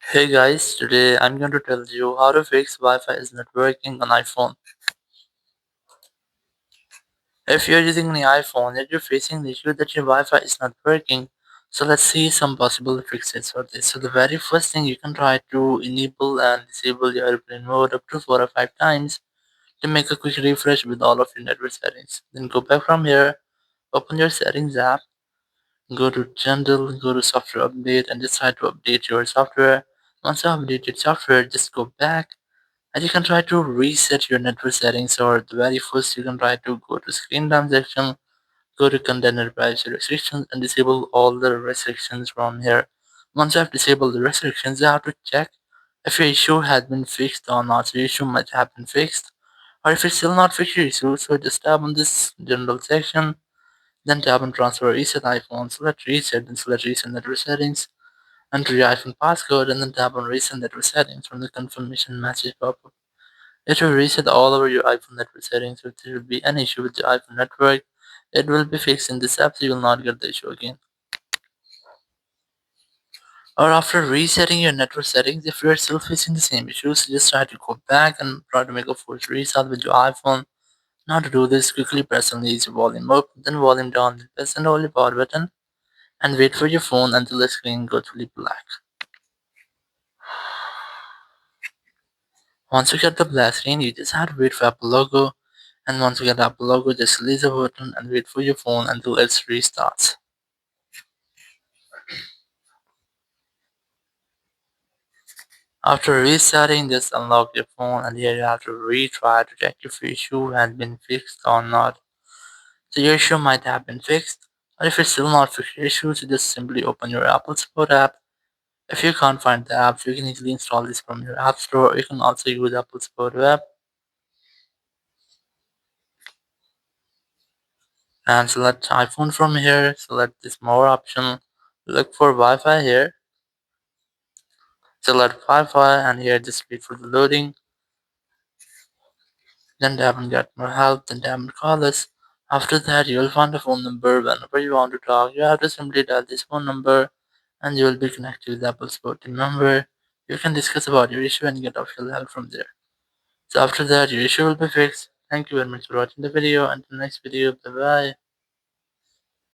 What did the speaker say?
Hey guys, today I'm going to tell you how to fix Wi-Fi is not working on iPhone. If you're using an iPhone and you're facing the issue that your Wi-Fi is not working, so let's see some possible fixes for this. So the very first thing, you can try to enable and disable your airplane mode up to 4 or 5 times to make a quick refresh with all of your network settings. Then go back from here, open your settings app, go to general, go to software update and just try to update your software. Once you update your software, just go back and you can try to reset your network settings, or the very first you can try to go to screen time section, go to container privacy restrictions and disable all the restrictions from here. Once you have disabled the restrictions, you have to check if your issue has been fixed or not. So your issue might have been fixed, or if it's still not fixed your issue, so just tap on this general section, then tap on transfer reset iPhone, select reset and select reset network settings, enter your iPhone passcode and then tap on reset network settings from the confirmation message pop-up. It will reset all over your iPhone network settings. If there will be an issue with your iPhone network, it will be fixed in this app, so you will not get the issue again. Or after resetting your network settings, if you are still facing the same issues, just try to go back and try to make a force reset with your iPhone. Now to do this, quickly press on the easy volume up, then volume down, then press and hold the power button, and wait for your phone until the screen goes fully black. Once you get the black screen, you just have to wait for Apple logo, and once you get the Apple logo, just release the button and wait for your phone until it restarts. After restarting, just unlock your phone and here you have to retry to check if your issue has been fixed or not. So your issue might have been fixed, or if it's still not fixed your issue, so just simply open your Apple Support app. If you can't find the app, you can easily install this from your App Store, or you can also use Apple Support app and select iPhone from here, select this more option, look for Wi-Fi here, select Wi-Fi and here just wait for the loading. Then tap on get more help, then tap on call us. After that, you will find a phone number. Whenever you want to talk, you have to simply dial this phone number and you will be connected with Apple support team member. You can discuss about your issue and get official help from there. So after that, your issue will be fixed. Thank you very much for watching the video. Until next video, bye bye.